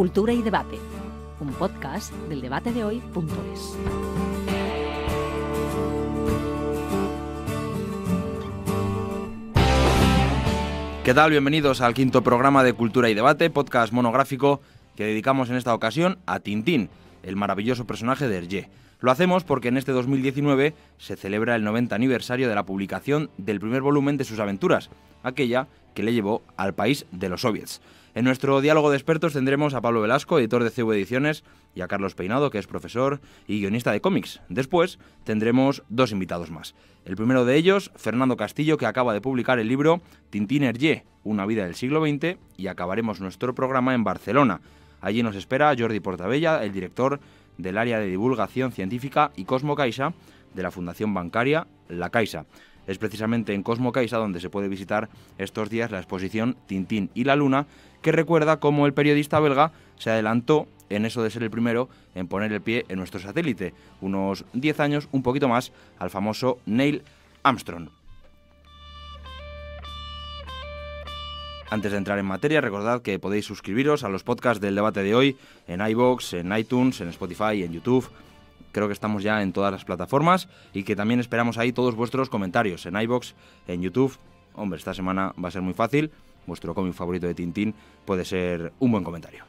Cultura y Debate, un podcast del debatedehoy.es. ¿Qué tal? Bienvenidos al quinto programa de Cultura y Debate, podcast monográfico que dedicamos en esta ocasión a Tintín, el maravilloso personaje de Hergé. Lo hacemos porque en este 2019 se celebra el 90 aniversario de la publicación del primer volumen de sus aventuras, aquella que le llevó al país de los soviets. En nuestro diálogo de expertos tendremos a Pablo Velasco, editor de CV Ediciones, y a Carlos Peinado, que es profesor y guionista de cómics. Después tendremos dos invitados más. El primero de ellos, Fernando Castillo, que acaba de publicar el libro Tintín Hergé, una vida del siglo XX, y acabaremos nuestro programa en Barcelona. Allí nos espera Jordi Portabella, el director del área de divulgación científica y Cosmo Caixa de la Fundación Bancaria La Caixa. Es precisamente en Cosmo Caixa donde se puede visitar estos días la exposición Tintín y la Luna, que recuerda cómo el periodista belga se adelantó en eso de ser el primero en poner el pie en nuestro satélite, unos 10 años, un poquito más, al famoso Neil Armstrong. Antes de entrar en materia, recordad que podéis suscribiros a los podcasts del debate de hoy en iVoox, en iTunes, en Spotify, en YouTube. Creo que estamos ya en todas las plataformas y que también esperamos ahí todos vuestros comentarios en iVoox, en YouTube. Hombre, esta semana va a ser muy fácil. Vuestro cómic favorito de Tintín puede ser un buen comentario.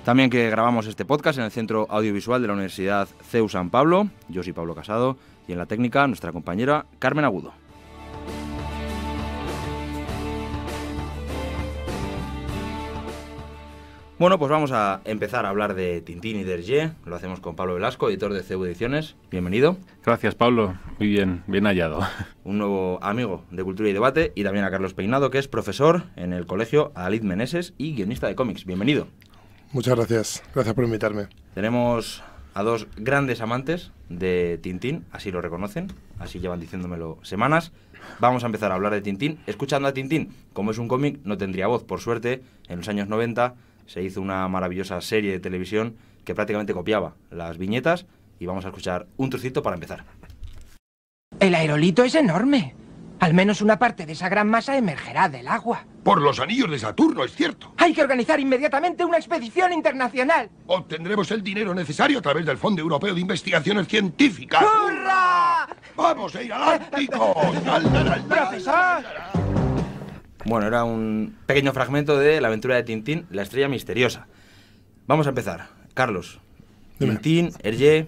También que grabamos este podcast en el Centro Audiovisual de la Universidad CEU San Pablo. Yo soy Pablo Casado y en la técnica nuestra compañera Carmen Agudo. Bueno, pues vamos a empezar a hablar de Tintín y de Hergé. Lo hacemos con Pablo Velasco, editor de CV Ediciones. Bienvenido. Gracias, Pablo. Muy bien, bien hallado. Un nuevo amigo de Cultura y Debate. Y también a Carlos Peinado, que es profesor en el Colegio Adalid Meneses y guionista de cómics. Bienvenido. Muchas gracias. Gracias por invitarme. Tenemos a dos grandes amantes de Tintín, así lo reconocen, así llevan diciéndomelo semanas. Vamos a empezar a hablar de Tintín. Escuchando a Tintín, como es un cómic, no tendría voz. Por suerte, en los años 90... se hizo una maravillosa serie de televisión que prácticamente copiaba las viñetas y vamos a escuchar un trocito para empezar. El aerolito es enorme. Al menos una parte de esa gran masa emergerá del agua. Por los anillos de Saturno, es cierto. Hay que organizar inmediatamente una expedición internacional. Obtendremos el dinero necesario a través del Fondo Europeo de Investigaciones Científicas. ¡Hurra! ¡Vamos a ir al Ártico! ¡Profesor! Bueno, era un pequeño fragmento de la aventura de Tintín, la estrella misteriosa. Vamos a empezar. Carlos, Tintín, Hergé.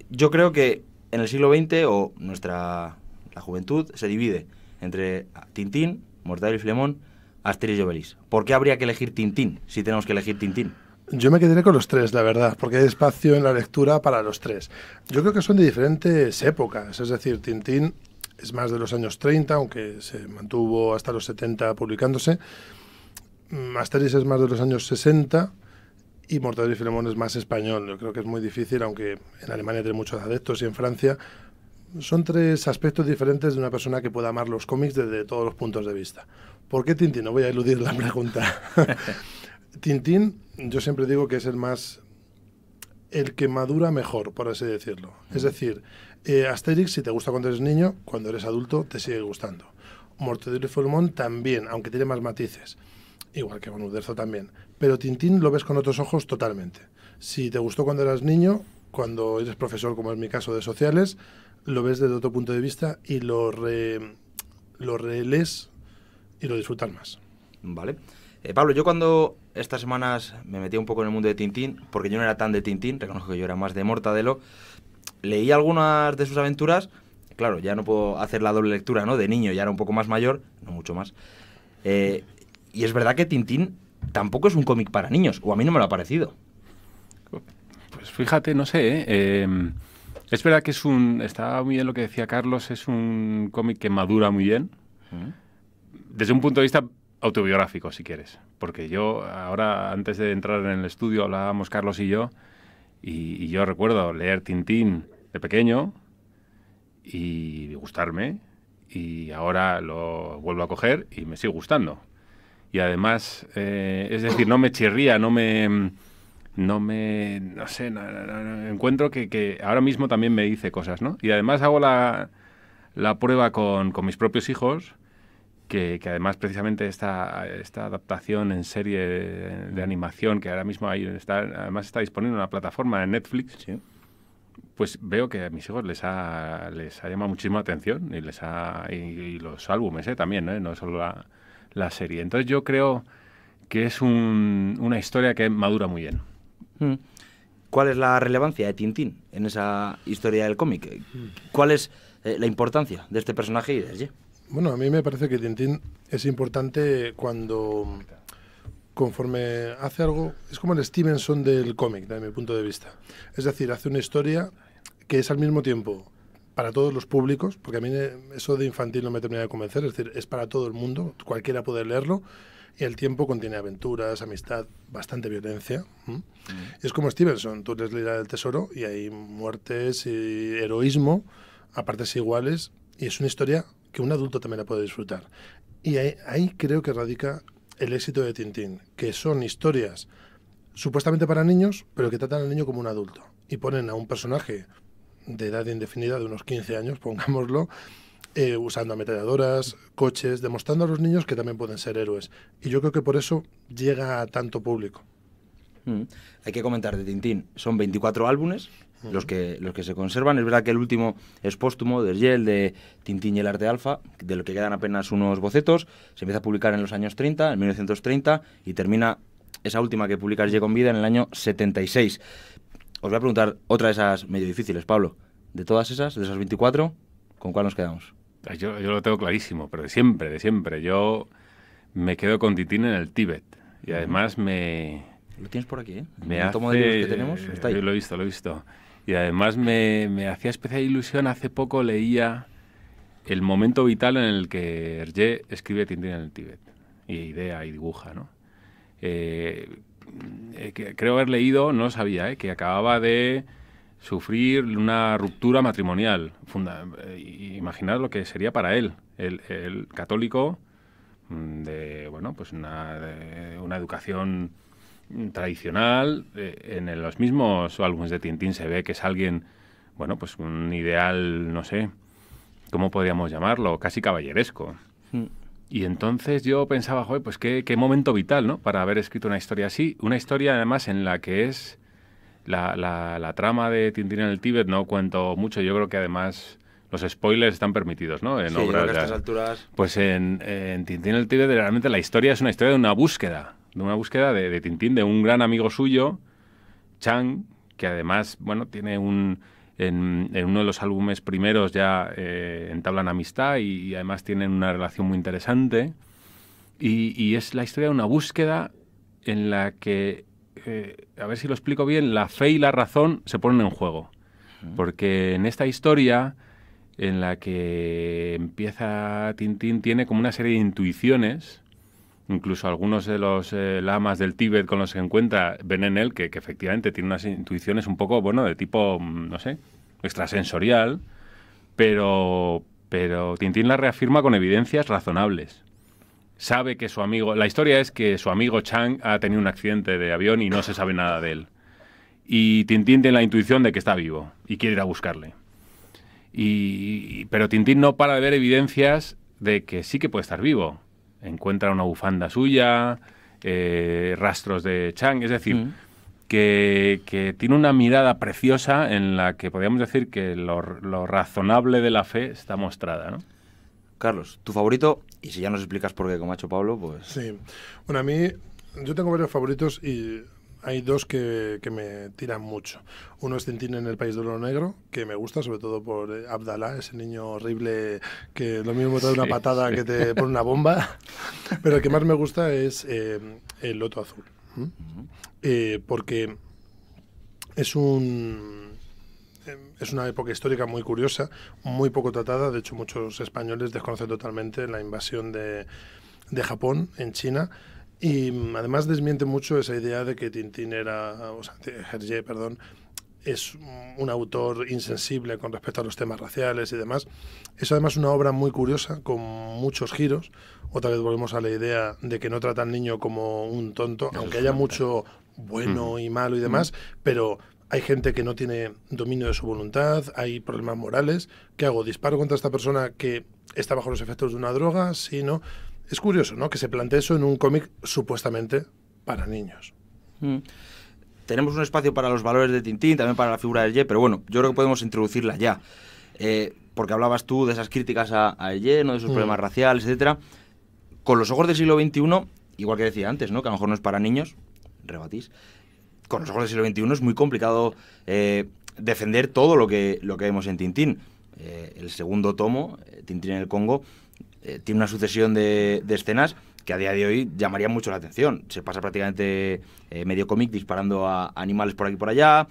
Yo creo que en el siglo XX, o la juventud, se divide entre Tintín, Mortadelo y Filemón, Asterix y Obelix. ¿Por qué habría que elegir Tintín, si tenemos que elegir Tintín? Yo me quedaré con los tres, la verdad, porque hay espacio en la lectura para los tres. Yo creo que son de diferentes épocas, es decir, Tintín es más de los años 30, aunque se mantuvo hasta los 70 publicándose. Asterix es más de los años 60 y Mortadelo y Filemón es más español. Yo creo que es muy difícil, aunque en Alemania tiene muchos adeptos y en Francia. Son tres aspectos diferentes de una persona que pueda amar los cómics desde todos los puntos de vista. ¿Por qué Tintín? No voy a eludir la pregunta. Tintín, yo siempre digo que es el que madura mejor, por así decirlo. Es decir, Asterix, si te gusta cuando eres niño, cuando eres adulto te sigue gustando. Mortadelo y Filemón también, aunque tiene más matices. Igual que Van Uderzo también. Pero Tintín lo ves con otros ojos totalmente. Si te gustó cuando eras niño, cuando eres profesor, como es mi caso de sociales, lo ves desde otro punto de vista y lo relees y lo disfrutas más. Vale. Pablo, yo cuando estas semanas me metí un poco en el mundo de Tintín, porque yo no era tan de Tintín, reconozco que yo era más de Mortadelo, leí algunas de sus aventuras. Claro, ya no puedo hacer la doble lectura, ¿no? De niño, ya era un poco más mayor, no mucho más. Y es verdad que Tintín tampoco es un cómic para niños, o a mí no me lo ha parecido. Pues fíjate, no sé, es verdad que está muy bien lo que decía Carlos, es un cómic que madura muy bien, desde un punto de vista autobiográfico, si quieres. Porque yo, ahora, antes de entrar en el estudio, hablábamos Carlos y yo, y yo recuerdo leer Tintín de pequeño y gustarme, y ahora lo vuelvo a coger y me sigue gustando. Y además, es decir, no me chirría, no sé, encuentro que ahora mismo también me dice cosas, ¿no? Y además hago la prueba con mis propios hijos que además precisamente esta adaptación en serie de animación, que ahora mismo además está disponible en una plataforma en Netflix, Sí. pues veo que a mis hijos les ha llamado muchísima atención y los álbumes también, no solo la serie. Entonces yo creo que es una historia que madura muy bien. ¿Cuál es la relevancia de Tintín en esa historia del cómic? ¿Cuál es la importancia de este personaje y de Hergé? Bueno, a mí me parece que Tintín es importante conforme hace algo, es como el Stevenson del cómic, desde mi punto de vista. Es decir, hace una historia que es al mismo tiempo para todos los públicos, porque a mí eso de infantil no me termina de convencer, es decir, es para todo el mundo, cualquiera puede leerlo, y al tiempo contiene aventuras, amistad, bastante violencia. Es como Stevenson, tú lees La Isla del Tesoro y hay muertes y heroísmo a partes iguales, y es una historia que un adulto también la puede disfrutar. Y ahí creo que radica el éxito de Tintín, que son historias supuestamente para niños, pero que tratan al niño como un adulto. Y ponen a un personaje de edad indefinida, de unos 15 años, pongámoslo, usando ametralladoras, coches, demostrando a los niños que también pueden ser héroes. Y yo creo que por eso llega a tanto público. Hay que comentar de Tintín, son 24 álbumes los que se conservan. Es verdad que el último es póstumo, de Hergé, el de Tintín y el arte alfa, de lo que quedan apenas unos bocetos. Se empieza a publicar en los años 30, en 1930, y termina esa última que publica Hergé con vida en el año 76. Os voy a preguntar otra de esas medio difíciles, Pablo. De todas esas, de esas 24, ¿con cuál nos quedamos? Yo lo tengo clarísimo, pero de siempre. Yo me quedo con Tintín en el Tíbet. Y además Lo tienes por aquí, ¿eh? El tomo de libros que tenemos está ahí. Lo he visto. Y además me hacía especial ilusión, hace poco leía el momento vital en el que Hergé escribe Tintín en el Tíbet. Y idea y dibuja, ¿no? Creo haber leído, no sabía, que acababa de sufrir una ruptura matrimonial. Imaginad lo que sería para él, el católico, de una educación tradicional. En los mismos álbumes de Tintín se ve que es alguien, pues un ideal, no sé, ¿cómo podríamos llamarlo? Casi caballeresco. Y entonces yo pensaba, pues qué momento vital, ¿no? Para haber escrito una historia así. Una historia, además, en la que es la trama de Tintín en el Tíbet. No cuento mucho. Yo creo que, además, los spoilers están permitidos, ¿no? En obras, yo creo que a estas alturas... Pues en Tintín en el Tíbet, realmente la historia es una historia de una búsqueda. De una búsqueda de Tintín, de un gran amigo suyo, Chang, que además, tiene en uno de los álbumes primeros ya entablan amistad y además tienen una relación muy interesante. Y es la historia de una búsqueda en la que, a ver si lo explico bien, la fe y la razón se ponen en juego. Porque en esta historia, en la que empieza Tintín, tiene como una serie de intuiciones. Incluso algunos de los lamas del Tíbet con los que se encuentra ven en él que efectivamente tiene unas intuiciones un poco, de tipo, no sé, extrasensorial, pero Tintín la reafirma con evidencias razonables. Sabe que su amigo... La historia es que su amigo Chang ha tenido un accidente de avión y no se sabe nada de él. Y Tintín tiene la intuición de que está vivo y quiere ir a buscarle. Pero Tintín no para de ver evidencias de que sí que puede estar vivo. Encuentra una bufanda suya, rastros de Chang, es decir, que tiene una mirada preciosa en la que podríamos decir que lo razonable de la fe está mostrada, ¿no? Carlos, ¿tu favorito? Y si ya nos explicas por qué, como ha hecho Pablo, pues... Sí. Bueno, a mí, yo tengo varios favoritos y hay dos que me tiran mucho. Uno es Tintín en el País de Oro Negro, que me gusta, sobre todo por Abdalá, ese niño horrible que lo mismo te da una patada que te pone una bomba. Pero el que más me gusta es El Loto Azul. Porque es una época histórica muy curiosa, muy poco tratada. De hecho, muchos españoles desconocen totalmente la invasión de Japón en China. Y además desmiente mucho esa idea de que Tintín Hergé, es un autor insensible con respecto a los temas raciales y demás. Es además una obra muy curiosa, con muchos giros. Otra vez volvemos a la idea de que no trata al niño como un tonto, aunque haya mucho bueno y malo y demás, pero hay gente que no tiene dominio de su voluntad, hay problemas morales. ¿Qué hago? ¿Disparo contra esta persona que está bajo los efectos de una droga, sí, ¿no? Es curioso, ¿no?, que se plantee eso en un cómic supuestamente para niños. Tenemos un espacio para los valores de Tintín, también para la figura de Hergé, pero bueno, yo creo que podemos introducirla ya. Porque hablabas tú de esas críticas a Hergé, ¿no?, de sus problemas raciales, etcétera. Con los ojos del siglo XXI, igual que decía antes, ¿no?, que a lo mejor no es para niños, rebatís, con los ojos del siglo XXI es muy complicado defender todo lo que vemos en Tintín. El segundo tomo, Tintín en el Congo, tiene una sucesión de escenas que a día de hoy llamarían mucho la atención. Se pasa prácticamente medio cómic disparando a animales por aquí y por allá.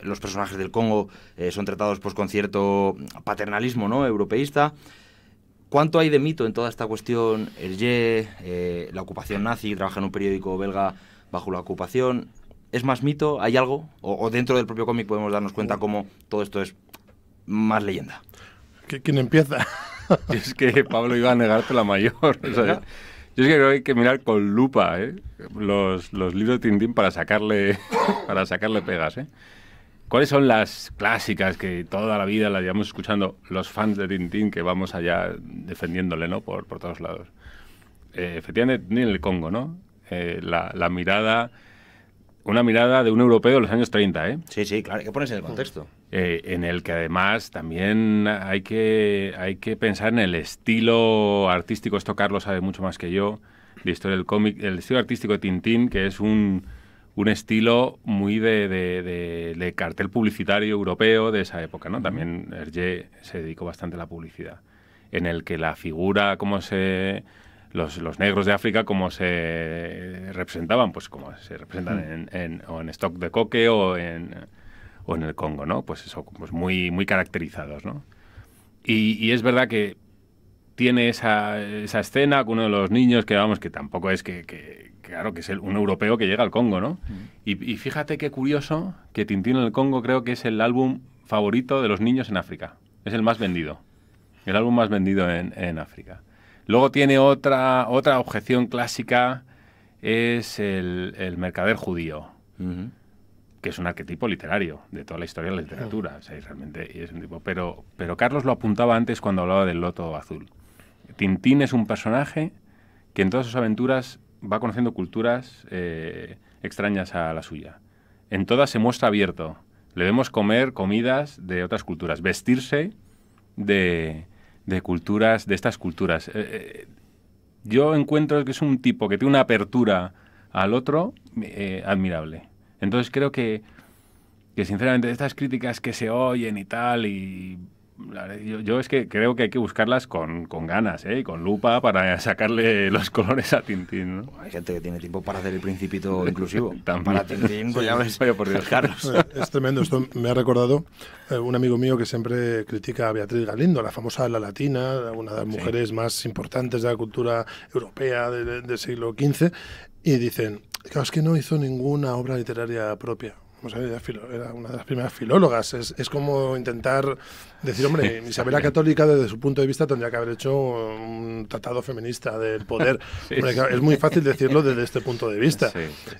Los personajes del Congo son tratados pues con cierto paternalismo, ¿no?, europeísta. ¿Cuánto hay de mito en toda esta cuestión? Hergé, la ocupación nazi, trabaja en un periódico belga bajo la ocupación. ¿Es más mito? ¿Hay algo? ¿O dentro del propio cómic podemos darnos cuenta cómo todo esto es más leyenda? ¿Quién empieza? Es que Pablo iba a negarte la mayor. O sea, yo es que creo que hay que mirar con lupa los libros de Tintín para sacarle pegas. ¿Cuáles son las clásicas que toda la vida las llevamos escuchando los fans de Tintín, que vamos allá defendiéndole, ¿no?, por todos lados? Efectivamente, en el Congo, ¿no? La mirada... Una mirada de un europeo de los años 30, Sí, claro, hay que ponerse en el contexto. En el que además también hay que pensar en el estilo artístico. Esto Carlos sabe mucho más que yo, de historia del cómic. El estilo artístico de Tintín, que es un estilo muy de cartel publicitario europeo de esa época, ¿no? También Hergé se dedicó bastante a la publicidad, en el que la figura, los negros de África, como se representaban, pues como se representan en Stock de Coque o en el Congo, ¿no? Pues eso, pues muy, muy caracterizados, ¿no? Y es verdad que tiene esa escena con uno de los niños que tampoco es claro, que es un europeo que llega al Congo, ¿no? Y fíjate qué curioso que Tintín en el Congo creo que es el álbum favorito de los niños en África. Es el más vendido. El álbum más vendido en África. Luego tiene otra objeción clásica, es el mercader judío, que es un arquetipo literario de toda la historia de la literatura. O sea, realmente es un tipo. Pero Carlos lo apuntaba antes cuando hablaba del loto azul. Tintín es un personaje que en todas sus aventuras va conociendo culturas extrañas a la suya. En todas se muestra abierto. Le vemos comer comidas de otras culturas, vestirse de estas culturas. Yo encuentro que es un tipo que tiene una apertura al otro admirable. Entonces creo que sinceramente estas críticas que se oyen y tal, yo es que creo que hay que buscarlas con ganas, con lupa, para sacarle los colores a Tintín, ¿no? Hay gente que tiene tiempo para hacer el Principito inclusivo. Para Tintín, pues ya ves, por Dios, Carlos. Es tremendo. Esto me ha recordado un amigo mío que siempre critica a Beatriz Galindo, la famosa La Latina, una de las mujeres más importantes de la cultura europea del siglo XV, y dicen, claro, es que no hizo ninguna obra literaria propia. O sea, era una de las primeras filólogas. Es como intentar decir, hombre, Isabel la Católica desde su punto de vista tendría que haber hecho un tratado feminista del poder. Hombre, claro, es muy fácil decirlo desde este punto de vista.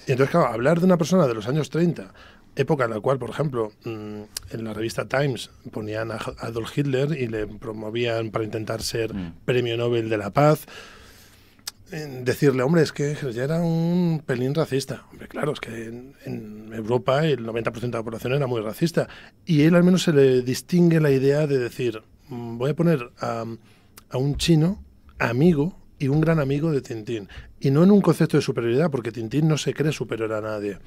Y entonces, claro, hablar de una persona de los años 30, época en la cual, por ejemplo, en la revista Times ponían a Adolf Hitler y le promovían para intentar ser Premio Nobel de la Paz, decirle, hombre, es que ya era un pelín racista. Hombre, claro, es que en Europa el 90% de la población era muy racista. Y él al menos se le distingue la idea de decir, voy a poner a un chino amigo y un gran amigo de Tintín. Y no en un concepto de superioridad, porque Tintín no se cree superior a nadie.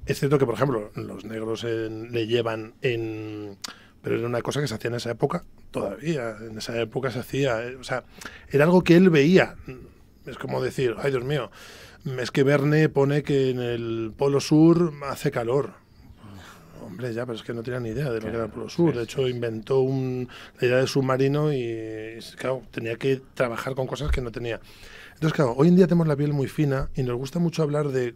Es cierto que, por ejemplo, los negros le llevan pero era una cosa que se hacía en esa época todavía. En esa época se hacía. O sea, era algo que él veía. Es como decir, ay Dios mío, es que Verne pone que en el Polo Sur hace calor. Hombre, ya, pero es que no tenía ni idea de lo que era el Polo Sur. De hecho, inventó la idea del submarino y, claro, tenía que trabajar con cosas que no tenía. Entonces, claro, hoy en día tenemos la piel muy fina y nos gusta mucho hablar de,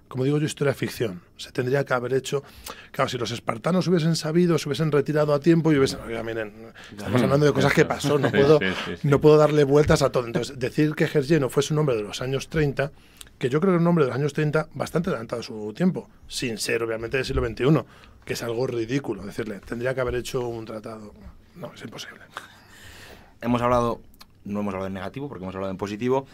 como digo yo, historia ficción. Se tendría que haber hecho... Claro, si los espartanos hubiesen sabido, se hubiesen retirado a tiempo y hubiesen... Oiga, miren, estamos hablando de cosas que pasó, no puedo darle vueltas a todo. Entonces, decir que Hergé no fuese un hombre de los años 30, que yo creo que es un hombre de los años 30 bastante adelantado a su tiempo, sin ser, obviamente, del siglo XXI, que es algo ridículo decirle, tendría que haber hecho un tratado. No, es imposible. hemos hablado... No hemos hablado en negativo, porque hemos hablado en positivo.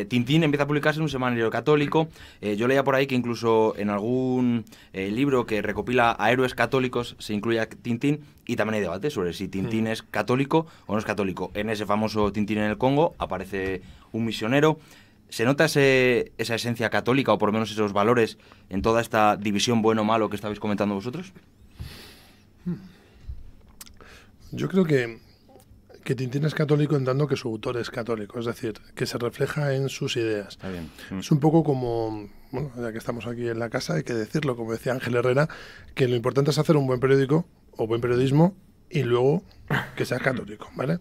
Tintín empieza a publicarse en un semanario católico. Yo leía por ahí que incluso en algún libro que recopila a héroes católicos se incluye a Tintín, y también hay debate sobre si Tintín es católico o no es católico. En ese famoso Tintín en el Congo aparece un misionero. ¿Se nota esa esencia católica, o por lo menos esos valores, en toda esta división bueno-malo que estabais comentando vosotros? Yo creo que Tintín es católico en tanto que su autor es católico, es decir, que se refleja en sus ideas. Está bien. Es un poco como, bueno, ya que estamos aquí en la casa, hay que decirlo, como decía Ángel Herrera, que lo importante es hacer un buen periódico o buen periodismo y luego que sea católico, ¿vale?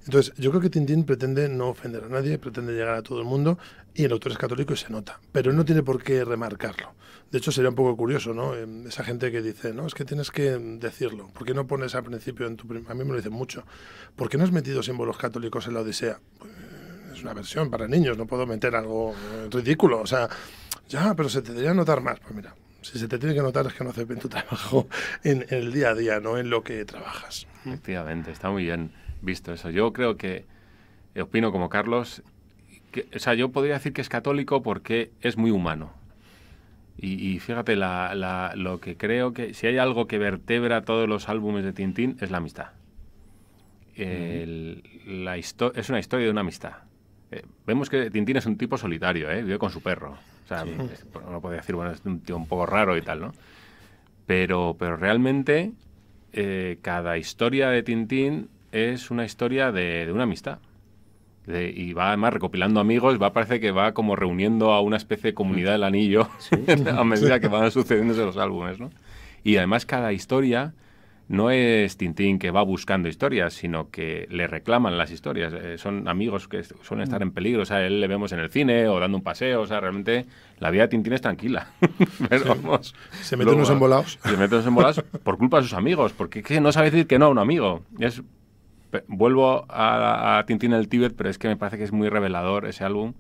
Entonces, yo creo que Tintín pretende no ofender a nadie, pretende llegar a todo el mundo, y el autor es católico y se nota, pero no tiene por qué remarcarlo. De hecho, sería un poco curioso, ¿no? Esa gente que dice, no, es que tienes que decirlo. ¿Por qué no pones al principio en tu... A mí me lo dicen mucho. ¿Por qué no has metido símbolos católicos en la Odisea? Pues, es una versión para niños, no puedo meter algo ridículo. O sea, ya, pero se te debería notar más. Pues mira, si se te tiene que notar es que no haces bien tu trabajo en el día a día, no en lo que trabajas. Efectivamente, está muy bien visto eso. Yo creo que, opino como Carlos, o sea, yo podría decir que es católico porque es muy humano. Y fíjate, lo que creo que si hay algo que vertebra todos los álbumes de Tintín es la amistad. Es una historia de una amistad. Vemos que Tintín es un tipo solitario, vive con su perro. O sea, uno puede decir, bueno, es un tío un poco raro y tal, ¿no? Pero realmente cada historia de Tintín es una historia de una amistad. Y va además recopilando amigos, parece que va como reuniendo a una especie de comunidad del anillo a medida que van sucediéndose los álbumes, ¿no? Y además cada historia no es Tintín que va buscando historias, sino que le reclaman las historias. Son amigos que suelen estar en peligro. O sea, él le vemos en el cine o dando un paseo. O sea, realmente la vida de Tintín es tranquila. Pero vamos, se mete unos embolados. Se mete unos embolados por culpa de sus amigos, porque es que no sabe decir que no a un amigo. Vuelvo a Tintín en el Tíbet, pero es que me parece que es muy revelador ese álbum,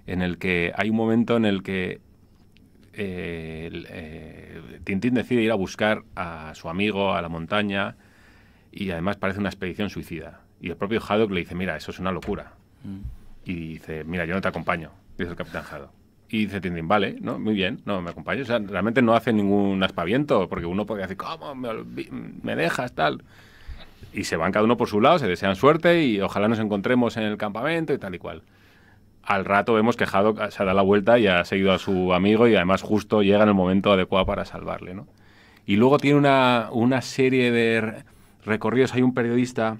en el que hay un momento en el que Tintín decide ir a buscar a su amigo a la montaña, y además parece una expedición suicida. Y el propio Haddock le dice, mira, eso es una locura. Y dice, mira, yo no te acompaño, dice el capitán Haddock. Y dice Tintín, vale, ¿no? Muy bien, no, me acompañas. O sea, realmente no hace ningún aspaviento, porque uno podría decir, ¿cómo me dejas, tal? Y se van cada uno por su lado, se desean suerte y ojalá nos encontremos en el campamento y tal y cual. Al rato vemos que Haddock se da la vuelta y ha seguido a su amigo, y además justo llega en el momento adecuado para salvarle, ¿no? Y luego tiene una serie de recorridos. Hay un periodista,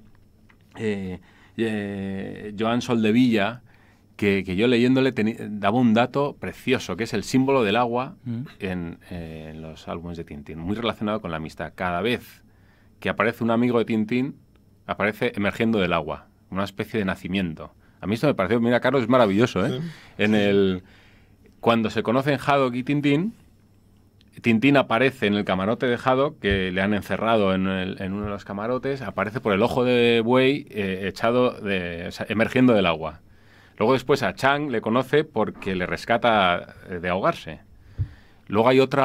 Joan Soldevilla, que yo leyéndole daba un dato precioso, que es el símbolo del agua en los álbumes de Tintín, muy relacionado con la amistad. Cada vez que aparece un amigo de Tintín, aparece emergiendo del agua, una especie de nacimiento. A mí esto me pareció, mira, Carlos, es maravilloso, ¿eh? Sí. Cuando se conocen Haddock y Tintín, Tintín aparece en el camarote de Haddock, que le han encerrado en uno de los camarotes, aparece por el ojo de buey, emergiendo del agua. Luego después a Chang le conoce porque le rescata de ahogarse. Luego hay otro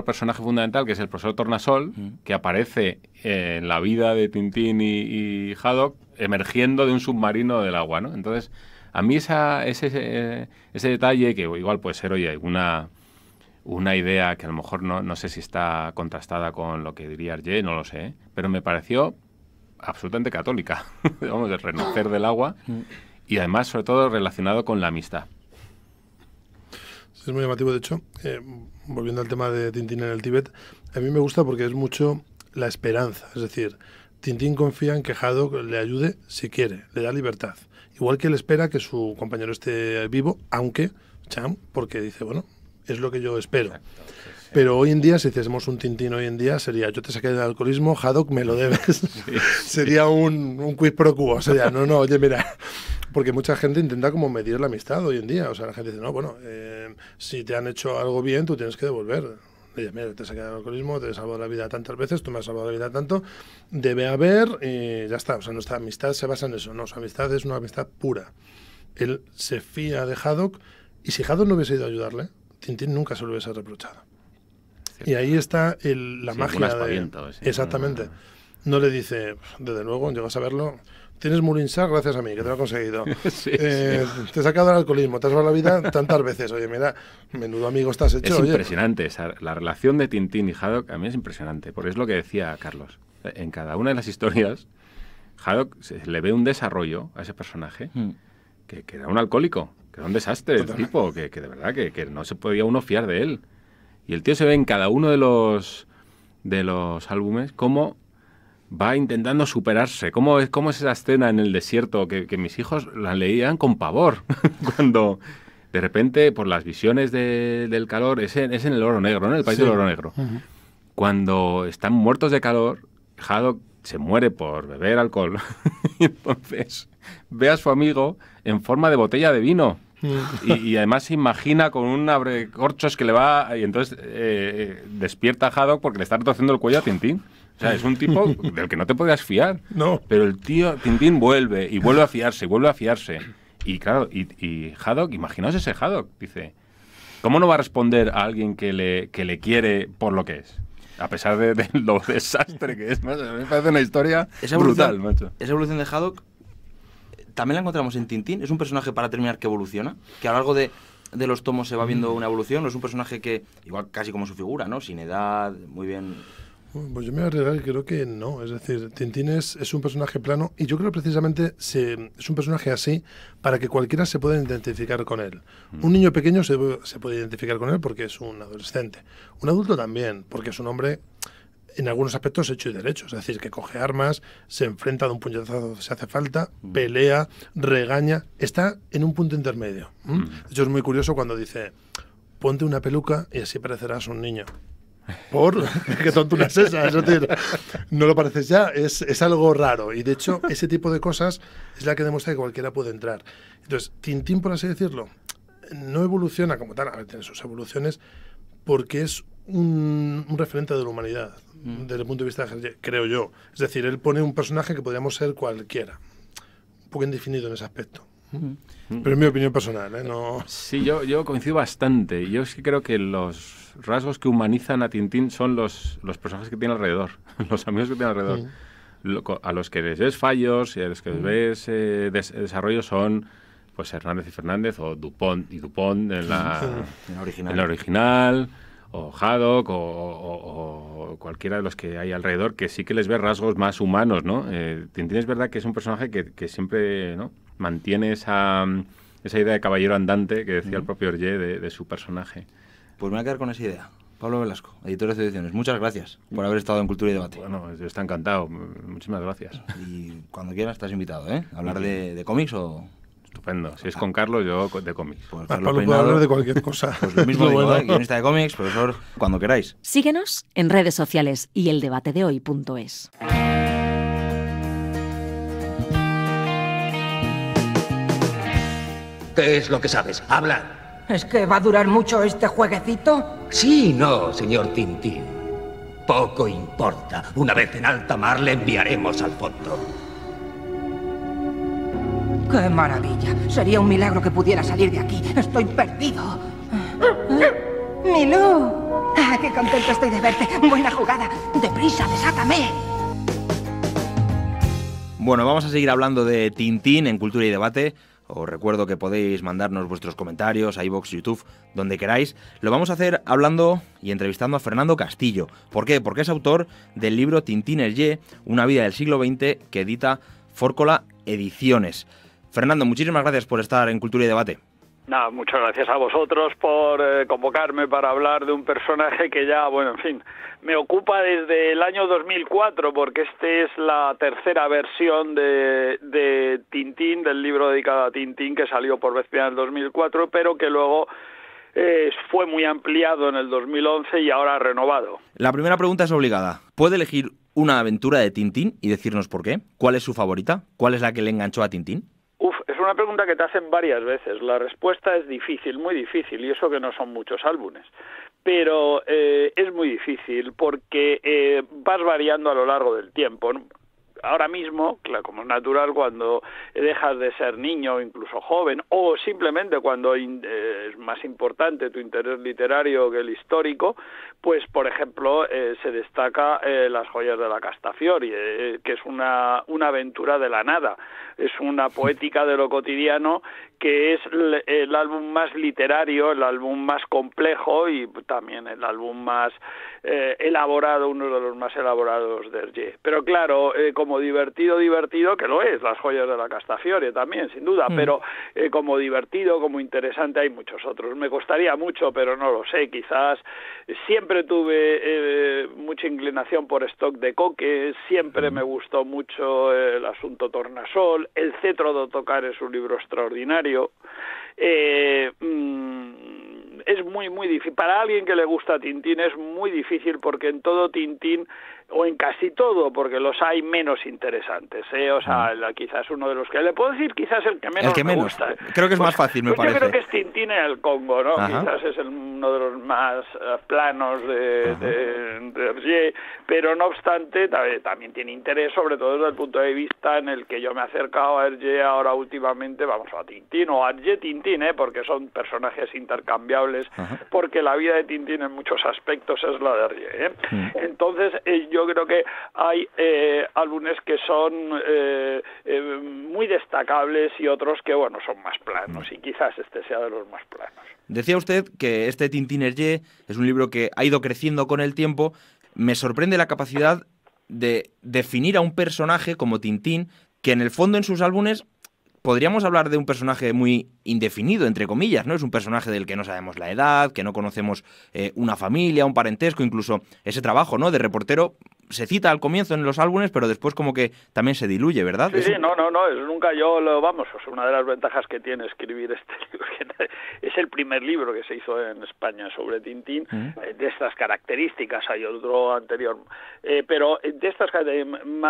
personaje fundamental, que es el profesor Tornasol, que aparece en la vida de Tintín y Haddock emergiendo de un submarino del agua, ¿no? Entonces, a mí ese detalle, que igual puede ser, oye, una idea que a lo mejor no sé si está contrastada con lo que diría Hergé, no lo sé, pero me pareció absolutamente católica, vamos, el renacer del agua, y además, sobre todo, relacionado con la amistad. Es muy llamativo, de hecho, volviendo al tema de Tintín en el Tíbet, a mí me gusta porque es mucho la esperanza, es decir, Tintín confía en que Haddock le ayude si quiere, le da libertad, igual que él espera que su compañero esté vivo, aunque Chang, porque dice, bueno, es lo que yo espero. Exacto, sí. Pero hoy en día, si hiciésemos un Tintín hoy en día, sería, yo te saqué del alcoholismo, Haddock, me lo debes. Sí. Sería un quid pro quo, sería, no, oye, mira... Porque mucha gente intenta como medir la amistad hoy en día. O sea, la gente dice, no, bueno, si te han hecho algo bien, tú tienes que devolver. Oye, mira, te saqué del alcoholismo, te he salvado la vida tantas veces, tú me has salvado la vida tanto. Debe haber y ya está. O sea, nuestra amistad se basa en eso. No, su amistad es una amistad pura. Él se fía de Haddock, y si Haddock no hubiese ido a ayudarle, Tintín nunca se lo hubiese reprochado. Y ahí está la magia de... Sí. Exactamente. no le dice, desde luego, llegas a verlo, tienes Mulinsar gracias a mí, que te lo he conseguido. Sí. Te he sacado del alcoholismo, te has salvado la vida tantas veces. Oye, mira, menudo amigo estás hecho. Es oye. impresionante. La relación de Tintín y Haddock a mí es impresionante, porque es lo que decía Carlos. En cada una de las historias, Haddock se le ve un desarrollo a ese personaje que era un alcohólico, que era un desastre el tipo, que de verdad que no se podía uno fiar de él. Y el tío se ve en cada uno de los álbumes cómo va intentando superarse. ¿Cómo es esa escena en el desierto que mis hijos la leían con pavor? Cuando de repente, por las visiones del calor, es en el Oro Negro, ¿no? En el país del Oro Negro. Cuando están muertos de calor, Haddock se muere por beber alcohol. Y entonces ve a su amigo en forma de botella de vino. Y además se imagina con un abrecorchos que le va... Y entonces despierta a Haddock porque le está retorciendo el cuello a Tintín. O sea, es un tipo del que no te podías fiar. No. Pero el tío, Tintín, vuelve a fiarse, vuelve a fiarse. Y claro, y Haddock, imaginaos ese Haddock, dice, ¿cómo no va a responder a alguien que le quiere por lo que es? A pesar de lo desastre que es, macho. Me parece una historia brutal, macho. Esa evolución de Haddock también la encontramos en Tintín. Es un personaje, para terminar, que evoluciona, que a lo largo de los tomos se va viendo una evolución. No es un personaje que, igual casi como su figura, ¿no? Sin edad, muy bien... Pues yo me voy a arriesgar y creo que no. Es decir, Tintín es un personaje plano y yo creo que precisamente es un personaje así para que cualquiera se pueda identificar con él. Un niño pequeño se puede identificar con él porque es un adolescente. Un adulto también, porque es un hombre en algunos aspectos hecho y derecho. Es decir, que coge armas, se enfrenta de un puñetazo si hace falta, pelea, regaña. Está en un punto intermedio. De hecho, es muy curioso cuando dice, ponte una peluca y así parecerás un niño. ¿Qué tontuna es esa? Es decir, no lo pareces ya, es algo raro. Y de hecho, ese tipo de cosas es la que demuestra que cualquiera puede entrar. Entonces, Tintín, por así decirlo, no evoluciona como tal, a ver, tiene sus evoluciones, porque es un referente de la humanidad, desde el punto de vista, creo yo. Es decir, él pone un personaje que podríamos ser cualquiera. Un poco indefinido en ese aspecto. Pero es mi opinión personal, ¿eh? No... Sí, yo coincido bastante. Yo sí creo que los rasgos que humanizan a Tintín son los personajes que tiene alrededor, los amigos que tiene alrededor. A los que les ves fallos y a los que les ves desarrollos son pues Hernández y Fernández o Dupont y Dupont en la original, o Haddock o cualquiera de los que hay alrededor, que sí que les ve rasgos más humanos, ¿no? Tintín es verdad que es un personaje que siempre, ¿no?, mantiene esa idea de caballero andante que decía el propio Hergé de su personaje. Pues me voy a quedar con esa idea. Pablo Velasco, editor de Ediciones. Muchas gracias por haber estado en Cultura y Debate. Bueno, yo estoy encantado. Muchísimas gracias. Y cuando quieras estás invitado, ¿eh? ¿Hablar de cómics o...? Estupendo. Si es con Carlos, yo de cómics. Pues Pablo puede hablar de cualquier cosa. Pues lo mismo digo, guionista de cómics, profesor, cuando queráis. Síguenos en redes sociales y eldebatedehoy.es. ¿Qué es lo que sabes? Habla. ¿Es que va a durar mucho este jueguecito? Sí y no, señor Tintín. Poco importa. Una vez en alta mar le enviaremos al fondo. ¡Qué maravilla! Sería un milagro que pudiera salir de aquí. Estoy perdido. ¡Milú! ¡Ah, qué contento estoy de verte! ¡Buena jugada! ¡Deprisa, desátame! Bueno, vamos a seguir hablando de Tintín en Cultura y Debate. Os recuerdo que podéis mandarnos vuestros comentarios a iVoox, YouTube, donde queráis. Lo vamos a hacer hablando y entrevistando a Fernando Castillo. ¿Por qué? Porque es autor del libro Tintín Hergé, una vida del siglo XX, que edita Fórcola Ediciones. Fernando, muchísimas gracias por estar en Cultura y Debate. Nada, muchas gracias a vosotros por convocarme para hablar de un personaje que ya, bueno, en fin, me ocupa desde el año 2004, porque este es la tercera versión de Tintín, del libro dedicado a Tintín, que salió por vez primera en el 2004, pero que luego fue muy ampliado en el 2011 y ahora renovado. La primera pregunta es obligada. ¿Puede elegir una aventura de Tintín y decirnos por qué? ¿Cuál es su favorita? ¿Cuál es la que le enganchó a Tintín? Es una pregunta que te hacen varias veces. La respuesta es difícil, muy difícil, y eso que no son muchos álbumes. Pero es muy difícil porque vas variando a lo largo del tiempo, ¿no? ahora mismo, claro, como es natural, cuando dejas de ser niño, incluso joven, o simplemente cuando es más importante tu interés literario que el histórico, pues, por ejemplo, se destaca Las joyas de la Castafiore, que es una aventura de la nada, es una poética de lo cotidiano, que es el álbum más literario, el álbum más complejo y también el álbum más elaborado, uno de los más elaborados de Hergé. Pero claro, como divertido, que lo es, Las joyas de la Castafiore también, sin duda, pero como divertido, como interesante, hay muchos otros. Me costaría mucho, pero no lo sé, quizás siempre tuve mucha inclinación por Stock de Coque, siempre me gustó mucho el asunto Tornasol, El cetro de Ottokar es un libro extraordinario. Es muy difícil. Para alguien que le gusta Tintín es muy difícil, porque en todo Tintín, o en casi todo, porque los hay menos interesantes, o sea, quizás uno de los que le puedo decir, quizás el que menos me gusta. Creo que es más fácil, me parece. Yo creo que es Tintín en el Congo, ¿no? Ajá. Quizás es uno de los más planos de Hergé, pero no obstante también tiene interés, sobre todo desde el punto de vista en el que yo me he acercado a Hergé ahora últimamente, vamos, a Tintín o a Hergé Tintín, porque son personajes intercambiables, porque la vida de Tintín en muchos aspectos es la de Hergé. Entonces, yo creo que hay álbumes que son muy destacables y otros que, bueno, son más planos, y quizás este sea de los más planos. Decía usted que este Tintín Hergé es un libro que ha ido creciendo con el tiempo. Me sorprende la capacidad de definir a un personaje como Tintín, que en el fondo en sus álbumes podríamos hablar de un personaje muy indefinido, entre comillas, ¿no? Es un personaje del que no sabemos la edad, que no conocemos una familia, un parentesco, incluso ese trabajo, ¿no?, de reportero se cita al comienzo en los álbumes, pero después como que también se diluye, ¿verdad? Sí, no, es nunca vamos, es una de las ventajas que tiene escribir este libro, que es el primer libro que se hizo en España sobre Tintín, de estas características, hay otro anterior, pero de estas más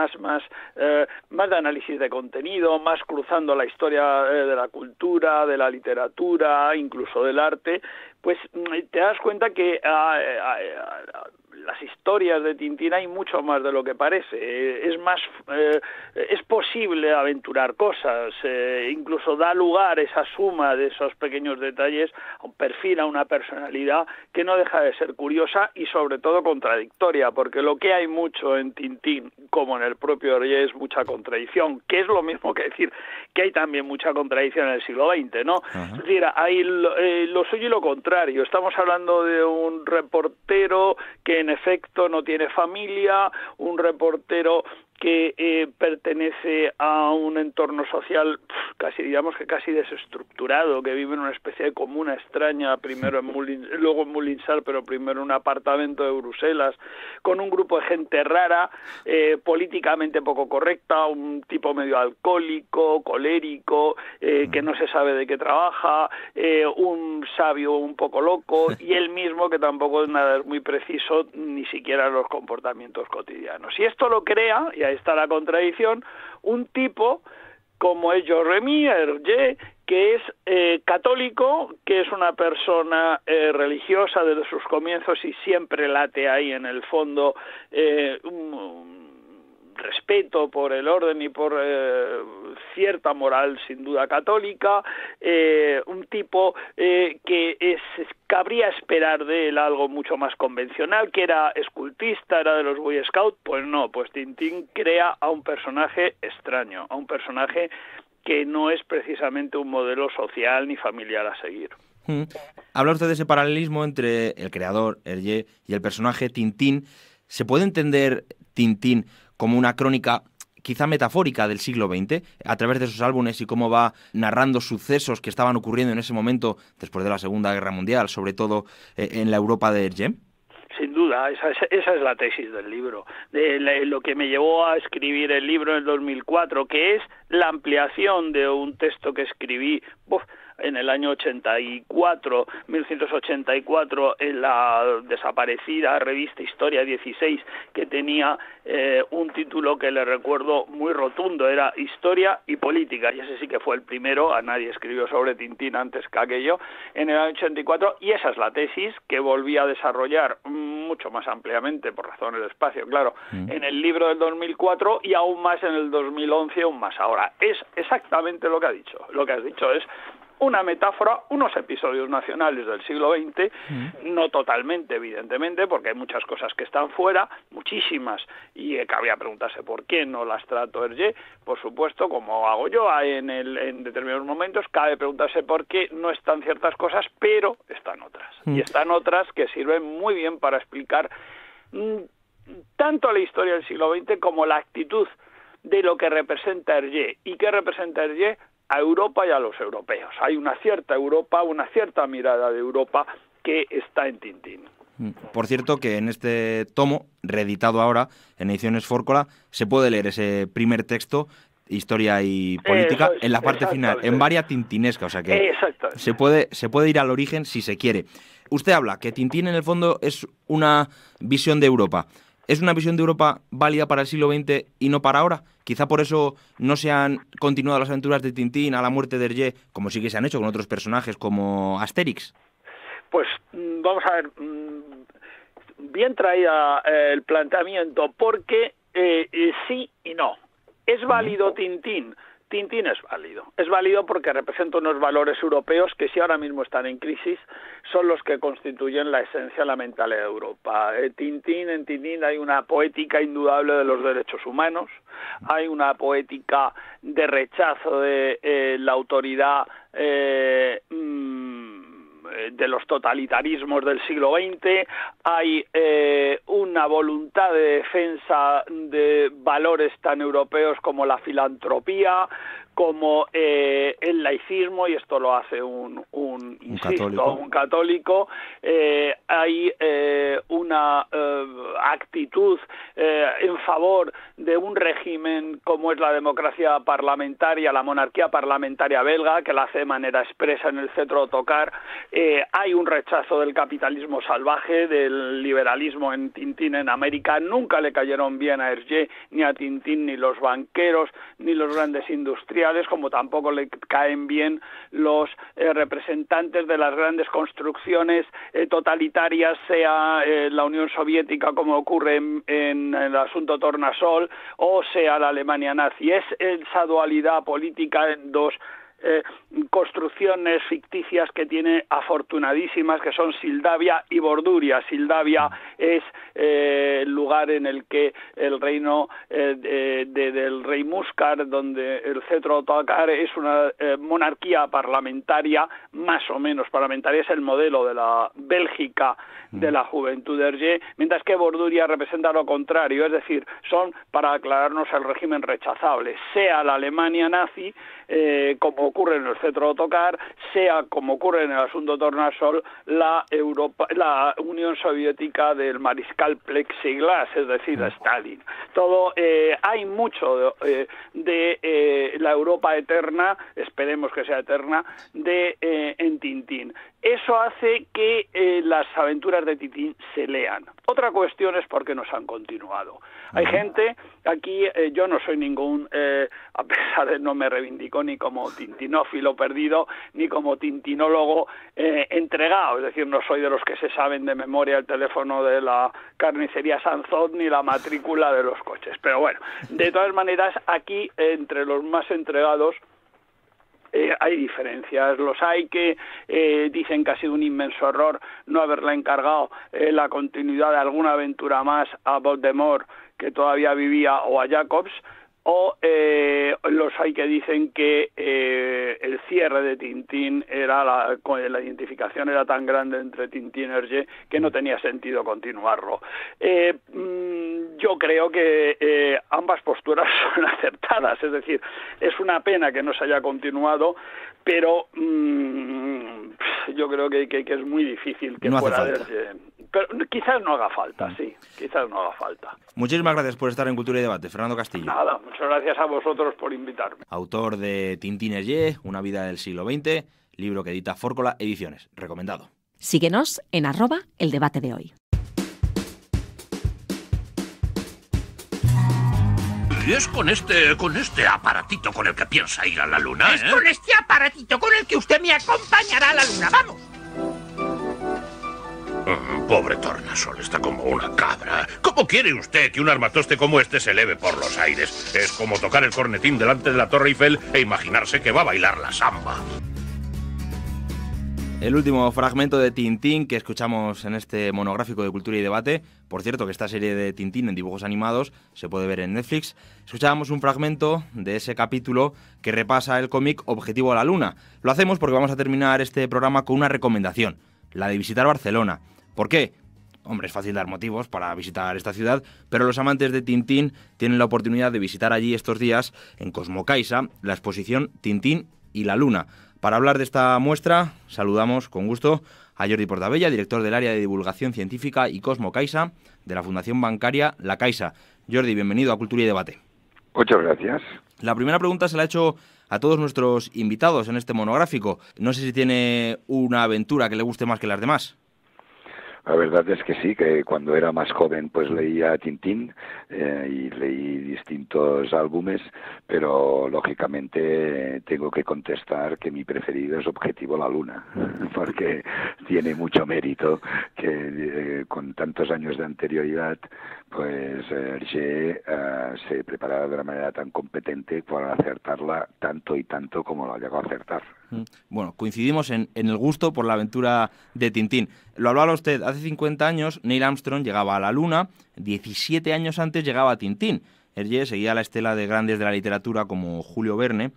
de análisis de contenido, más cruzando la historia de la cultura, de la literatura, incluso del arte, pues te das cuenta que las historias de Tintín hay mucho más de lo que parece. Es posible aventurar cosas, incluso da lugar esa suma de esos pequeños detalles a un perfil, a una personalidad que no deja de ser curiosa y sobre todo contradictoria, porque lo que hay mucho en Tintín, como en el propio Hergé, es mucha contradicción, que es lo mismo que decir que hay también mucha contradicción en el siglo XX, ¿no? Es decir, hay lo suyo y lo contrario. Estamos hablando de un reportero que en efecto no tiene familia, un reportero que pertenece a un entorno social casi desestructurado, que vive en una especie de comuna extraña, primero luego en Moulinsart, pero primero en un apartamento de Bruselas, con un grupo de gente rara, políticamente poco correcta, un tipo medio alcohólico, colérico, que no se sabe de qué trabaja, un sabio un poco loco, y él mismo que tampoco es nada muy preciso, ni siquiera en los comportamientos cotidianos. Y esto lo crea, y ahí está la contradicción, un tipo como es Jean-Remy Hergé, que es católico, que es una persona religiosa desde sus comienzos y siempre late ahí en el fondo respeto por el orden y por cierta moral sin duda católica, un tipo que cabría esperar de él algo mucho más convencional, que era escultista, era de los Boy Scouts. Pues no, pues Tintín crea a un personaje extraño, a un personaje que no es precisamente un modelo social ni familiar a seguir. Habla usted de ese paralelismo entre el creador, Hergé, y el personaje Tintín. ¿Se puede entender Tintín como una crónica quizá metafórica del siglo XX, a través de sus álbumes y cómo va narrando sucesos que estaban ocurriendo en ese momento, después de la Segunda Guerra Mundial, sobre todo en la Europa de Hergé? Sin duda, esa es la tesis del libro, lo que me llevó a escribir el libro en el 2004, que es la ampliación de un texto que escribí en el año 1984, en la desaparecida revista Historia 16, que tenía un título que le recuerdo muy rotundo, era Historia y Política, y ese sí que fue el primero, a nadie escribió sobre Tintín antes que aquello, en el año 84, y esa es la tesis que volví a desarrollar mucho más ampliamente, por razones de espacio, claro, en el libro del 2004 y aún más en el 2011, aún más ahora. Es exactamente lo que ha dicho. Lo que has dicho es una metáfora, unos episodios nacionales del siglo XX, no totalmente, evidentemente, porque hay muchas cosas que están fuera, muchísimas, y cabría preguntarse por qué no las trató Hergé, por supuesto, como hago yo en determinados momentos, cabe preguntarse por qué no están ciertas cosas, pero están otras. Y están otras que sirven muy bien para explicar tanto la historia del siglo XX como la actitud de lo que representa Hergé. ¿Y qué representa Hergé? A Europa y a los europeos. Hay una cierta Europa, una cierta mirada de Europa que está en Tintín. Por cierto, que en este tomo, reeditado ahora en ediciones Fórcola, se puede leer ese primer texto, Historia y Política, en la parte final, en varias tintinesca, o sea que se puede ir al origen si se quiere. Usted habla que Tintín en el fondo es una visión de Europa. ¿Es una visión de Europa válida para el siglo XX y no para ahora? Quizá por eso no se han continuado las aventuras de Tintín a la muerte de Hergé, como sí que se han hecho con otros personajes como Asterix. Pues vamos a ver, bien traída el planteamiento, porque sí y no. ¿Es válido Tintín? Tintín es válido porque representa unos valores europeos que si ahora mismo están en crisis son los que constituyen la esencia, la mentalidad de Europa. En Tintín hay una poética indudable de los derechos humanos, hay una poética de rechazo de la autoridad de los totalitarismos del siglo XX, hay una voluntad de defensa de valores tan europeos como la filantropía, como el laicismo, y esto lo hace un católico. Hay una actitud en favor de un régimen como es la democracia parlamentaria, la monarquía parlamentaria belga, que la hace de manera expresa en el Cetro de Tocar. Hay un rechazo del capitalismo salvaje, del liberalismo en Tintín en América. Nunca le cayeron bien a Hergé, ni a Tintín, ni los banqueros, ni los grandes industriales, como tampoco le caen bien los representantes de las grandes construcciones totalitarias, sea la Unión Soviética, como ocurre en el asunto Tornasol, o sea la Alemania nazi. Es esa dualidad política en dos construcciones ficticias que tiene afortunadísimas, que son Sildavia y Borduria. Sildavia es el lugar en el que el reino del rey Muscar, donde el Cetro de Tocar es una monarquía parlamentaria, más o menos parlamentaria, es el modelo de la Bélgica de la juventud de Hergé, mientras que Borduria representa lo contrario, es decir, son, para aclararnos, el régimen rechazable, sea la Alemania nazi, como ocurre en el Cetro de Tocar, sea como ocurre en el asunto Tornasol, la Unión Soviética del mariscal Plexiglas, es decir, Stalin. Todo, hay mucho de la Europa eterna, esperemos que sea eterna, en Tintín. Eso hace que las aventuras de Tintín se lean. Otra cuestión es por qué no se han continuado. Hay gente, aquí yo no soy ningún, a pesar de no me reivindico ni como tintinófilo perdido, ni como tintinólogo entregado, es decir, no soy de los que se saben de memoria el teléfono de la carnicería Sanzot ni la matrícula de los coches. Pero bueno, de todas maneras, aquí entre los más entregados hay diferencias. Los hay que dicen que ha sido un inmenso error no haberle encargado la continuidad de alguna aventura más a Voldemort, que todavía vivía, o a Jacobs, o los hay que dicen que el cierre de Tintín era la identificación era tan grande entre Tintín y Hergé que no tenía sentido continuarlo. Yo creo que ambas posturas son acertadas, es decir, es una pena que no se haya continuado, pero yo creo que es muy difícil que no fuera de Hergé. Pero quizás no haga falta, sí, quizás no haga falta. Muchísimas gracias por estar en Cultura y Debate, Fernando Castillo. Nada, muchas gracias a vosotros por invitarme. Autor de Tintín Hergé, Una vida del siglo XX, libro que edita Fórcola Ediciones. Recomendado. Síguenos en @eldebatedehoy. Y es con este aparatito con el que piensa ir a la luna, Es con este aparatito con el que usted me acompañará a la luna. ¡Vamos! Pobre tornasol, está como una cabra. ¿Cómo quiere usted que un armatoste como este se eleve por los aires? Es como tocar el cornetín delante de la Torre Eiffel e imaginarse que va a bailar la samba. El último fragmento de Tintín que escuchamos en este monográfico de Cultura y Debate. Por cierto, que esta serie de Tintín en dibujos animados se puede ver en Netflix. Escuchábamos un fragmento de ese capítulo que repasa el cómic Objetivo a la Luna. Lo hacemos porque vamos a terminar este programa con una recomendación, la de visitar Barcelona. ¿Por qué? Hombre, es fácil dar motivos para visitar esta ciudad, pero los amantes de Tintín tienen la oportunidad de visitar allí estos días, en Cosmocaixa, la exposición Tintín y la Luna. Para hablar de esta muestra, saludamos con gusto a Jordi Portabella, director del área de divulgación científica y Cosmocaixa de la Fundación Bancaria La Caixa. Jordi, bienvenido a Cultura y Debate. Muchas gracias. La primera pregunta se la he hecho a todos nuestros invitados en este monográfico. No sé si tiene una aventura que le guste más que las demás. La verdad es que sí, que cuando era más joven pues leía Tintín y leí distintos álbumes, pero lógicamente tengo que contestar que mi preferido es Objetivo la Luna, porque tiene mucho mérito que con tantos años de anterioridad pues Hergé se preparara de una manera tan competente para acertarla tanto y tanto como la llegó a acertar. Bueno, coincidimos en el gusto por la aventura de Tintín. Lo hablaba usted, hace 50 años Neil Armstrong llegaba a la Luna, 17 años antes llegaba Tintín. Hergé seguía la estela de grandes de la literatura como Julio Verne,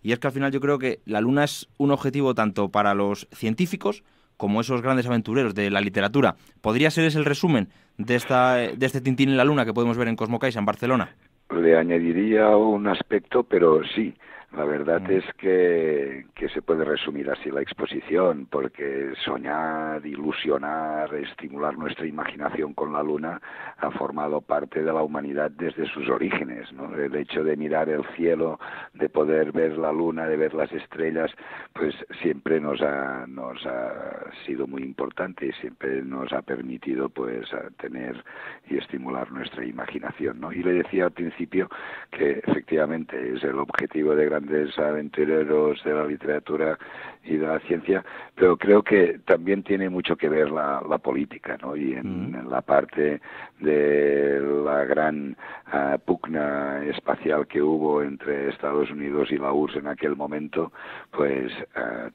y es que al final yo creo que la Luna es un objetivo tanto para los científicos como esos grandes aventureros de la literatura. ¿Podría ser ese el resumen de este Tintín en la Luna que podemos ver en Cosmocaixa, en Barcelona? Le añadiría un aspecto, pero sí. La verdad es que se puede resumir así la exposición, porque soñar, ilusionar, estimular nuestra imaginación con la Luna ha formado parte de la humanidad desde sus orígenes, ¿no? El hecho de mirar el cielo, de poder ver la Luna, de ver las estrellas, pues siempre nos ha sido muy importante y siempre nos ha permitido pues tener y estimular nuestra imaginación, ¿no? Y le decía al principio que efectivamente es el objetivo de grandes aventureros de la literatura y de la ciencia, pero creo que también tiene mucho que ver la política, ¿no? Y en la parte de la gran pugna espacial que hubo entre Estados Unidos y la URSS en aquel momento, pues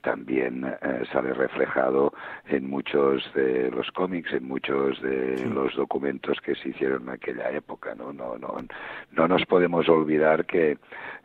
también sale reflejado en muchos de los cómics, en muchos de los documentos que se hicieron en aquella época, ¿no? No nos podemos olvidar que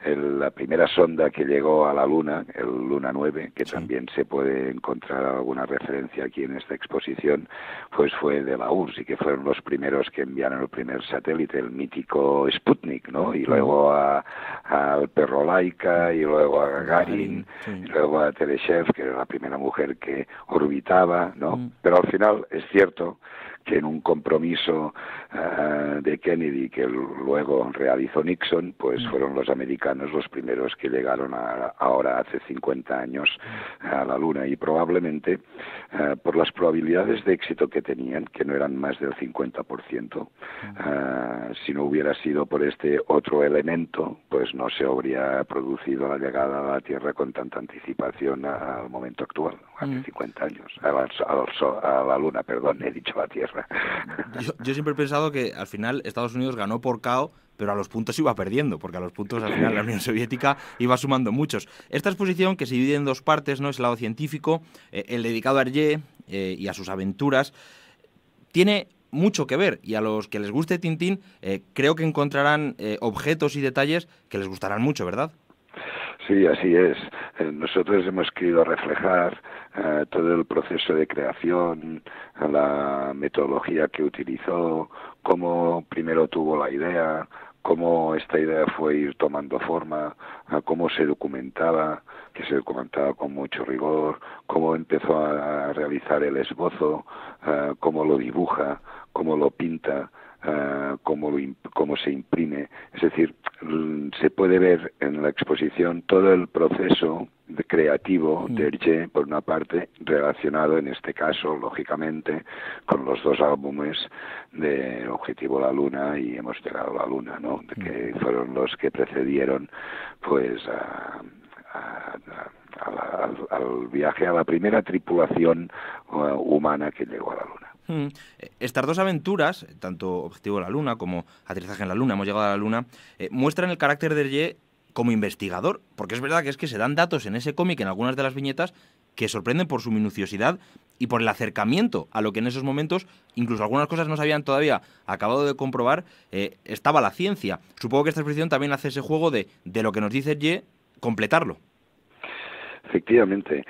la primera sonda que llegó a la Luna, el Luna 9, que también se puede encontrar alguna referencia aquí en esta exposición, pues fue de la URSS y que fueron los primeros que enviaron el primer satélite, el mítico Sputnik, ¿no? Y luego al perro Laika, y luego a Gagarin, y luego a Tereshev, que era la primera mujer que orbitaba, ¿no? Pero al final es cierto que en un compromiso de Kennedy que luego realizó Nixon, pues fueron los americanos los primeros que llegaron ahora hace 50 años a la Luna, y probablemente por las probabilidades de éxito que tenían, que no eran más del 50%, si no hubiera sido por este otro elemento, pues no se habría producido la llegada a la Tierra con tanta anticipación al momento actual, hace 50 años, a la Luna, perdón, he dicho la Tierra. Yo siempre he pensado que al final Estados Unidos ganó por KO, pero a los puntos iba perdiendo, porque a los puntos al final la Unión Soviética iba sumando muchos. Esta exposición, que se divide en dos partes, ¿no? Es el lado científico, el dedicado a Hergé y a sus aventuras, tiene mucho que ver, y a los que les guste Tintín creo que encontrarán objetos y detalles que les gustarán mucho, ¿verdad? Sí, así es. Nosotros hemos querido reflejar todo el proceso de creación, la metodología que utilizó, cómo primero tuvo la idea, cómo esta idea fue ir tomando forma, cómo se documentaba, que se documentaba con mucho rigor, cómo empezó a realizar el esbozo, cómo lo dibuja, cómo lo pinta, cómo se imprime. Es decir, se puede ver en la exposición todo el proceso creativo de Hergé, por una parte, relacionado en este caso, lógicamente, con los 2 álbumes de Objetivo la Luna y Hemos llegado a la Luna, ¿no? Que fueron los que precedieron pues al viaje, a la primera tripulación humana que llegó a la Luna. Estas 2 aventuras, tanto Objetivo la Luna como Aterrizaje en la Luna, Hemos llegado a la Luna, muestran el carácter de Hergé como investigador, porque es verdad que se dan datos en ese cómic, en algunas de las viñetas, que sorprenden por su minuciosidad y por el acercamiento a lo que en esos momentos, incluso algunas cosas no se habían todavía acabado de comprobar, estaba la ciencia. Supongo que esta exposición también hace ese juego de lo que nos dice Hergé, completarlo. Efectivamente,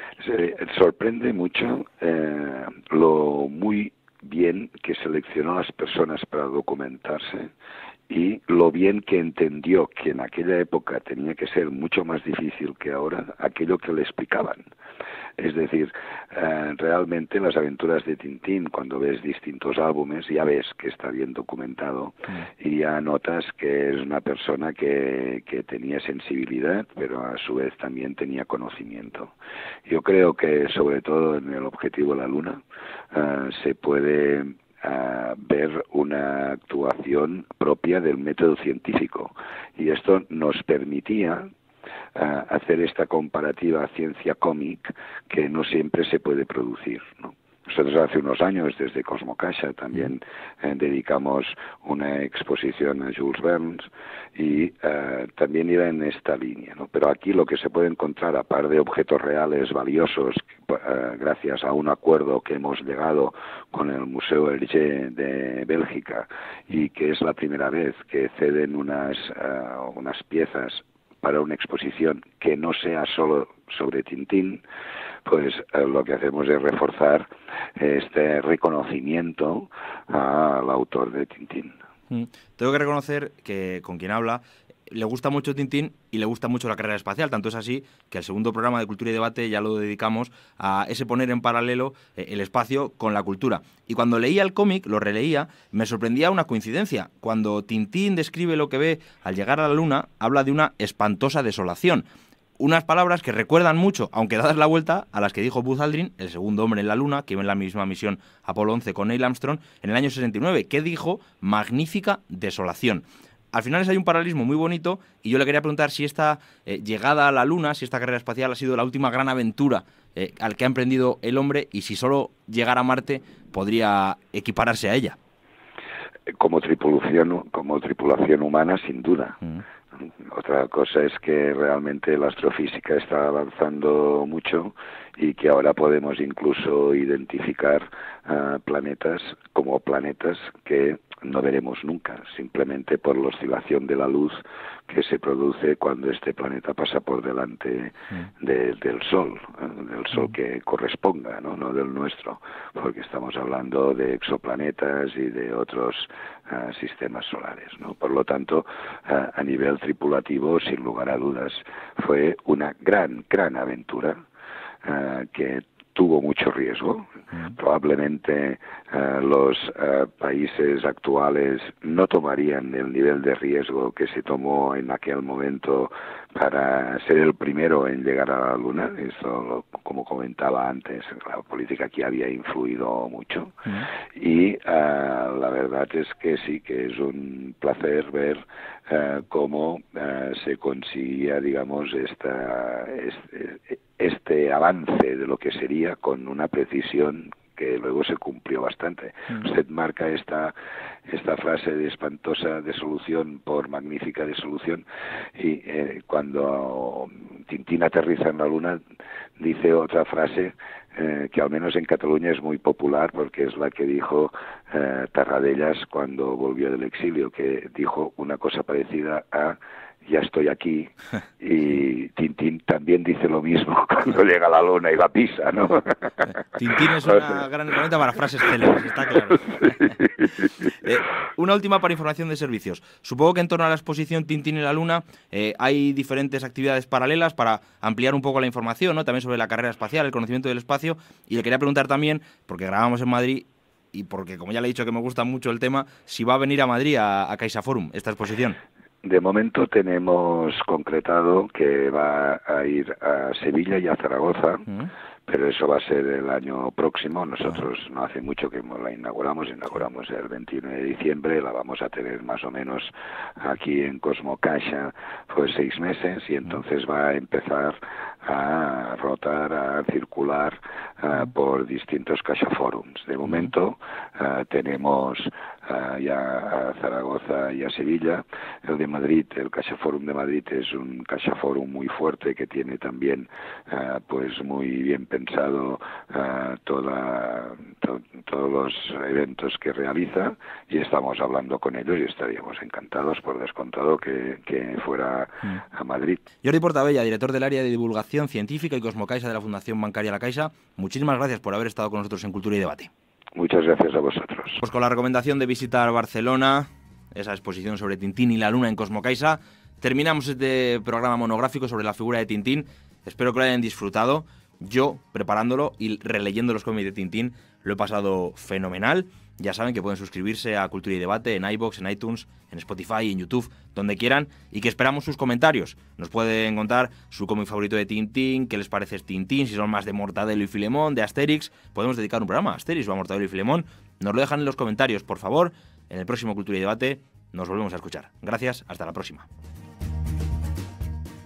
sorprende mucho lo muy bien que seleccionó a las personas para documentarse y lo bien que entendió que en aquella época tenía que ser mucho más difícil que ahora aquello que le explicaban. Es decir, realmente las aventuras de Tintín, cuando ves distintos álbumes, ya ves que está bien documentado y ya notas que es una persona que tenía sensibilidad, pero a su vez también tenía conocimiento. Yo creo que sobre todo en el Objetivo de la Luna se puede ver una actuación propia del método científico, y esto nos permitía hacer esta comparativa ciencia cómic que no siempre se puede producir, ¿no? Nosotros hace unos años, desde Cosmocaixa, también dedicamos una exposición a Jules Verne y también iba en esta línea, ¿no? Pero aquí lo que se puede encontrar, aparte de objetos reales valiosos, gracias a un acuerdo que hemos llegado con el Museo Hergé de Bélgica, y que es la primera vez que ceden unas piezas para una exposición que no sea solo sobre Tintín, pues lo que hacemos es reforzar este reconocimiento al autor de Tintín. Tengo que reconocer que con quien habla le gusta mucho Tintín y le gusta mucho la carrera espacial. Tanto es así que el segundo programa de Cultura y Debate ya lo dedicamos a ese poner en paralelo el espacio con la cultura. Y cuando leía el cómic, lo releía, me sorprendía una coincidencia. Cuando Tintín describe lo que ve al llegar a la Luna, habla de una espantosa desolación. Unas palabras que recuerdan mucho, aunque dadas la vuelta, a las que dijo Buzz Aldrin, el segundo hombre en la Luna, que iba en la misma misión Apolo 11 con Neil Armstrong, en el año 69, que dijo magnífica desolación. Al final hay un paralelismo muy bonito, y yo le quería preguntar si esta llegada a la Luna, si esta carrera espacial ha sido la última gran aventura al que ha emprendido el hombre, y si solo llegar a Marte podría equipararse a ella. Como tripulación humana, sin duda. Otra cosa es que realmente la astrofísica está avanzando mucho y que ahora podemos incluso identificar planetas como planetas que no veremos nunca, simplemente por la oscilación de la luz que se produce cuando este planeta pasa por delante del Sol que corresponda, no del nuestro, porque estamos hablando de exoplanetas y de otros sistemas solares, ¿no? Por lo tanto, a nivel tripulativo, sin lugar a dudas, fue una gran aventura que tuvo mucho riesgo. Probablemente los países actuales no tomarían el nivel de riesgo que se tomó en aquel momento para ser el primero en llegar a la Luna. Eso, como comentaba antes, la política aquí había influido mucho. Y la verdad es que sí, que es un placer ver cómo se conseguía, digamos, este avance de lo que sería con una precisión que luego se cumplió bastante. Usted marca esta frase de espantosa desolución por magnífica desolución, y cuando Tintín aterriza en la Luna dice otra frase que al menos en Cataluña es muy popular, porque es la que dijo Tarradellas cuando volvió del exilio, que dijo una cosa parecida a ya estoy aquí, y Tintín también dice lo mismo cuando llega a la Luna y la pisa, ¿no? Tintín es una gran herramienta para frases célebres, está claro. Una última para información de servicios. Supongo que en torno a la exposición Tintín y la Luna hay diferentes actividades paralelas para ampliar un poco la información, ¿no? También sobre la carrera espacial, el conocimiento del espacio, y le quería preguntar también, porque grabamos en Madrid, y porque, como ya le he dicho que me gusta mucho el tema, si va a venir a Madrid a CaixaForum esta exposición. De momento tenemos concretado que va a ir a Sevilla y a Zaragoza, pero eso va a ser el año próximo. Nosotros no hace mucho que la inauguramos el 21 de diciembre, la vamos a tener más o menos aquí en Cosmocaixa pues 6 meses, y entonces va a empezar a rotar, a circular por distintos CaixaForums. De momento tenemos ya a Zaragoza y a Sevilla. El de Madrid, el CaixaForum de Madrid, es un CaixaForum muy fuerte que tiene también pues muy bien pensado todos los eventos que realiza, y estamos hablando con ellos y estaríamos encantados, por descontado, que fuera a Madrid. Jordi Portabella, director del área de divulgación científica y Cosmocaixa de la Fundación Bancaria La Caixa, muchísimas gracias por haber estado con nosotros en Cultura y Debate. Muchas gracias a vosotros. Pues con la recomendación de visitar Barcelona, esa exposición sobre Tintín y la Luna en Cosmocaixa, terminamos este programa monográfico sobre la figura de Tintín. Espero que lo hayan disfrutado. Yo, preparándolo y releyendo los cómics de Tintín, lo he pasado fenomenal. Ya saben que pueden suscribirse a Cultura y Debate en iVoox, en iTunes, en Spotify, en YouTube, donde quieran, y que esperamos sus comentarios. Nos pueden contar su cómic favorito de Tintín, qué les parece Tintín, si son más de Mortadelo y Filemón, de Asterix. Podemos dedicar un programa a Asterix o a Mortadelo y Filemón. Nos lo dejan en los comentarios, por favor. En el próximo Cultura y Debate nos volvemos a escuchar. Gracias, hasta la próxima.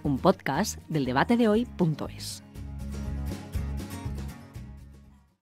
Un podcast del debatedehoy.es.